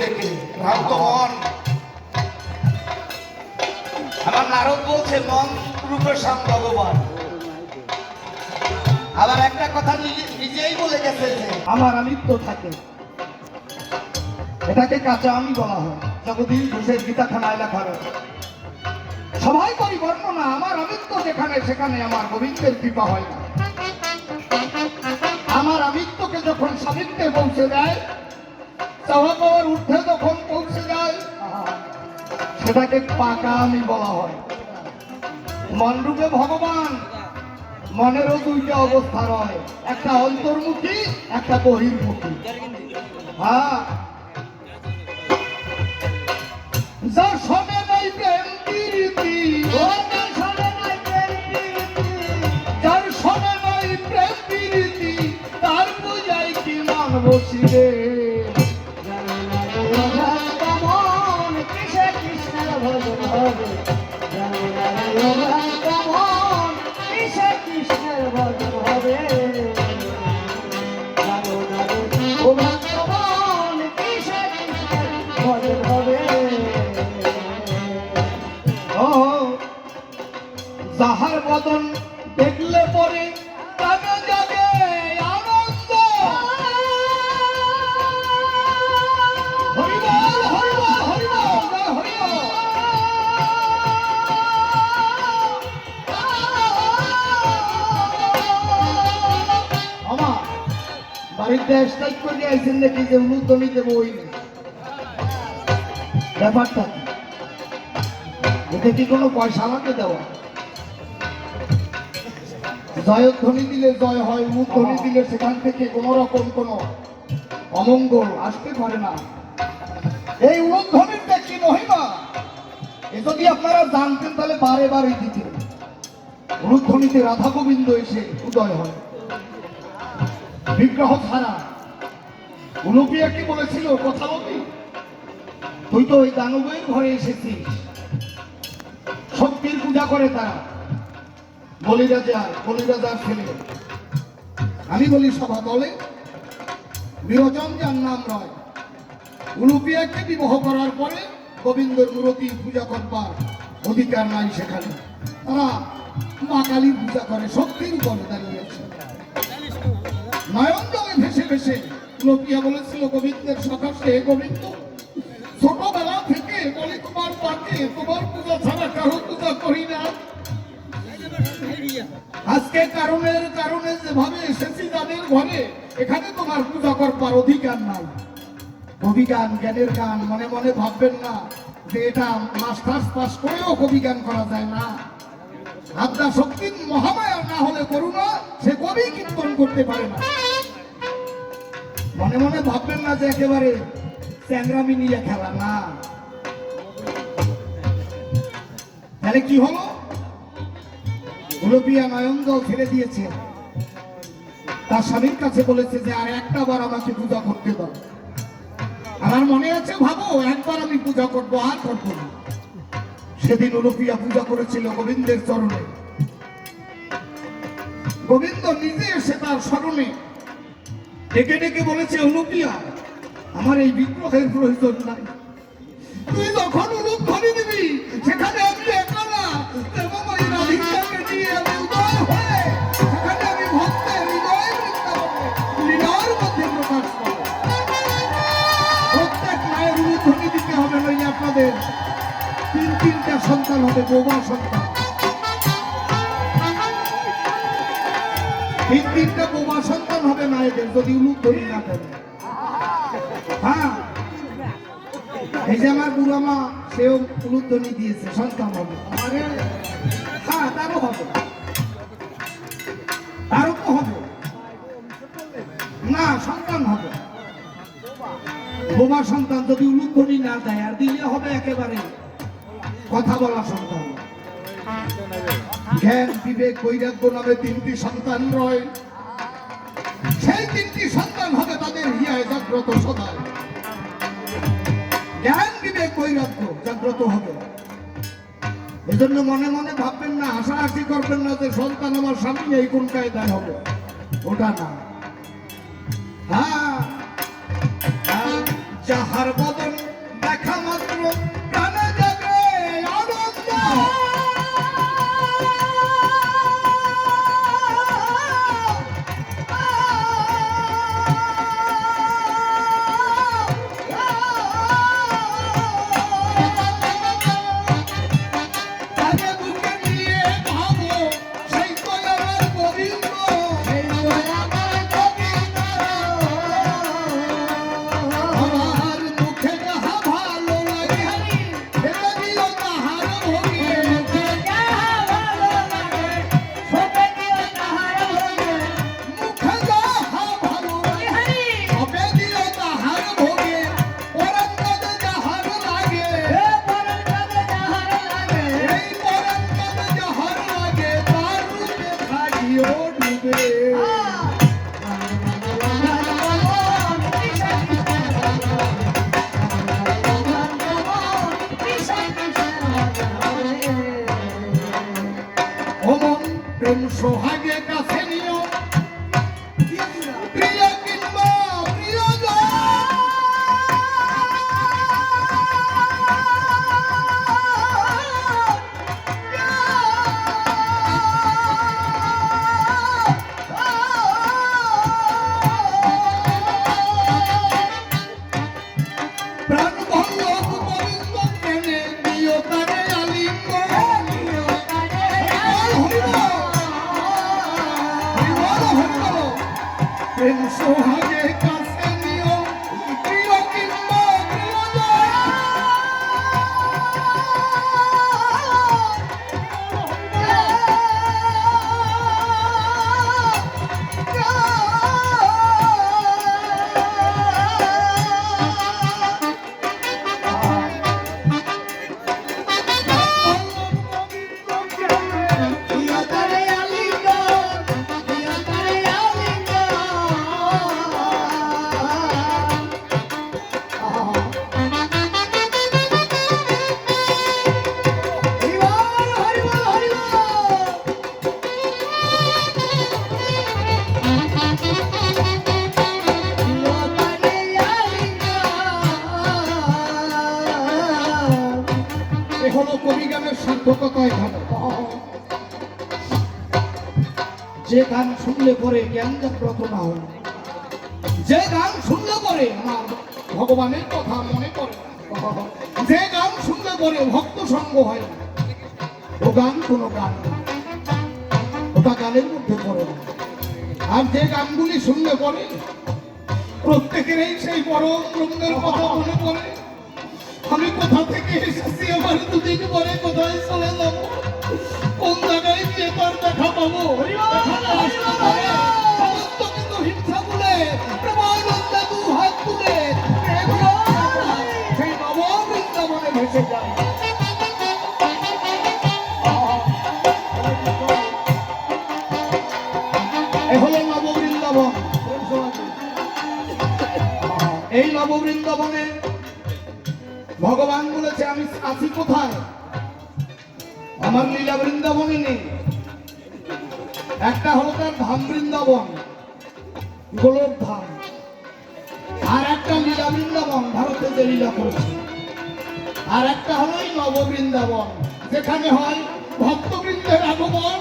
ডেকে ভ্রান্ত মন। আমার নারদ বলছে মন রূপে স্বাম ভগবান। আবার একটা কথা নিজেই বলে গেছে যে আমার আমিত্ব থাকে, এটাকে কাঁচা আমি বলা হয়। জগদীশ ঘোষের গীতাখানায় লেখা রয়েছে। সবাই করি বর্ণনা, আমার আমিত্ব যেখানে সেখানে আমার গোবিন্দের কৃপা হয় না। আমার আমিত্বকে যখন সামিত্যে পৌঁছে দেয়, চাওয়া পাওয়ার ঊর্ধ্বে যখন পৌঁছে যায়, সেটাকে পাকা আমি বলা হয়। মনরূপে ভগবান, মনেরও দুইটা অবস্থা রয়, একটা অন্তর্মুখী, একটা বহির্মুখী। হ্যাঁ, যার সনে নাই প্রেম প্রীতি, যার সনে নাই প্রেম প্রীতি, তার পূজায় কি মান বসিবে। কৃষ্ণের ভজন হবে, কৃষ্ণের ভজন হবে, ভজন হবে। ও যাহার বদন দেখলে পরে তাকে যাবে আনন্দ। হরিবল হরিবল হরিবল জয় হরিবল। আমার বাড়িতে স্ট্রাইক করে আইছেন নাকি যে উলুধ্বনি দেবো? ওই ব্যাপারটা কি? এতে কি কোনো পয়সা আমাকে দেওয়া? জয়ধ্বনি দিলে জয় হয়, উলুধ্বনি দিলে সেখান থেকে কোন রকম কোনো অমঙ্গল আসতে পারে না। এই উলুধ্বনির কি মহিমা, এ যদি আপনারা জানতেন তাহলে বারে বারে দিতেন। উলুধ্বনিতে রাধা গোবিন্দ এসে উদয় হয় বিগ্রহ ছাড়া। উলুপিয়া কি বলেছিল? কথা বলি, তুই তো ওই দানবের ঘরে এসেছিস। শক্তির পূজা করে তারা, বলিরাজার ছেলে। আমি বলি সভা দলে বিরোচন যার নাম রয়, উলুপিয়াকে বিবাহ করার পরে গোবিন্দর মূর্তি পূজা করবার অধিকার নাই সেখানে। তারা মা কালীর পূজা করে, শক্তির উপরে দাঁড়িয়েছে। নয়ন জলে ভেসে ভেসে উলুপিয়া বলেছিল গোবিন্দের সকাশে, গোবিন্দ ছোটবেলা থেকে বলে তোমার পাকে তোমার পূজা ছাড়া কারো পূজা করি না। আজকে কারণে যেভাবে এসেছি যাদের ঘরে, এখানে তোমার পূজা করবার অধিকার নাই। কবিগান, জ্ঞানের গান মনে মনে ভাববেন না যে এটা মাস্টার্স পাস করেও কবিগান করা যায় না। আদ্যা শক্তির মহামায়া না হলে করুণা, সে কবি কীর্তন করতে পারে না। মনে মনে ভাববেন না যে একেবারে চ্যাংরামি নিয়ে খেলা না। তাহলে কি হলো? উলুপিয়া নয়ন জল ছেড়ে দিয়েছে, তার স্বামীর কাছে বলেছে যে আর একটা বার আমাকে পূজা করতে দাও। আমার মনে আছে, ভাবো একবার আমি পূজা করবো, আর করবো না। সেদিন উলুপিয়া পূজা করেছিল গোবিন্দের চরণে। গোবিন্দ নিজে এসে তার স্মরণে ডেকে ডেকে বলেছে, উলুপিয়া আমার এই বিগ্রহের প্রয়োজন নাই। তুই যখন উলুধ্বনি দিবি সেখানে আমি একা না, এবং ওই রাধিকাকে নিয়ে আমি উদয় হয়ে সেখানে আমি ভক্তের হৃদয় বৃন্দাবনে লীলার মধ্যে প্রকাশ পাবো। প্রত্যেক মায়ের উলুধ্বনি দিতে হবে, নইলে আপনাদের তিনটা সন্তান হবে, বোমা সন্তান। তিনটা বোমা সন্তান হবে মায়েদের যদি উলুধ্বনি না দেবে। হ্যাঁ, এই যে আমার বুড়া মা, সেও উলুধ্বনি দিয়েছে, সন্তান হবে। হ্যাঁ, তারও হবে, তারও তো হবে না, সন্তান হবে। বোমা সন্তান যদি উলুধ্বনি না দেয়, আর দিলে হবে একেবারে কথা বলা সন্তান। জ্ঞান, বিবেক, বৈরাগ্য নামে তিনটি সন্তান রয়। সেই তিনটি সন্তান হবে তাদের হিয়ায় জাগ্রত সদায়। জ্ঞান, বিবেক, বৈরাগ্য জাগ্রত হবে। এজন্য মনে মনে ভাববেন না, হাসাহাসি করবেন না যে সন্তান আমার স্বামী নেই, কোন কায়দায় হবে, ওটা না। হ্যাঁ, যাহার বদন দেখা মাত্র প্রাণে জাগে আনন্দ। তাকে বুকে নিয়ে ভাবো সেই তো আমার গোবিন্দ। আমার মুখে যাহা ভালো লাগে ফেলে দিও তাহার ভোগে। মুখে যাহা ভালো লাগে সবে দিও তাহার ভোগে। পরাণ কাঁধে যাহার লাগে এই পরাণ কাঁধে যাহার লাগে তার রূপে থাকিও ডুবে। অমন প্রেম সোহাগে কাছে নিও প্রিয় কিংবা প্রিয়জন। প্রাণ বল্লভ গোবিন্দ প্রেমে দিও তারে আলিঙ্গন। প্রেম সোহাগে কাছে নিও প্রিয় কিংবা এ হলো কবি গানের সার্থকতা এখানে। যে গান শুনলে পরে জ্ঞান জাগ্রত না হয়, যে গান শুনলে পরে আমার ভগবানের কথা মনে পড়ে, যে গান শুনলে পরে ভক্ত সঙ্গ হয়, ও গান কোনো গান না, ওটা গানের মধ্যে পড়ে না। আর যে গানগুলি শুনলে পরে প্রত্যেকেরই সেই পরম ব্রহ্মের কথা মনে পড়ে। আমি কোথা থেকে এসেছি, আমার দুদিন পরে কোথায় চলে যাব, কোন জায়গায় গিয়ে তার দেখা পাবো। এখানে আসতে পারে সমস্ত কিছু হিংসা বলে প্রেমানন্দে দু হাত তুলে সেই নব বৃন্দাবনে ভেসে যায়। এ হলো নব বৃন্দাবন। এই নব বৃন্দাবনে ভগবান বলেছে আমি আছি কোথায়, আমার লীলা বৃন্দাবনে নেই। একটা হলো তার ধাম বৃন্দাবন গোলক ধাম, আর একটা লীলা বৃন্দাবন ভারতে যে লীলা করেছে, আর একটা হলো এই নব বৃন্দাবন যেখানে হয় ভক্তবৃন্দের আগমন।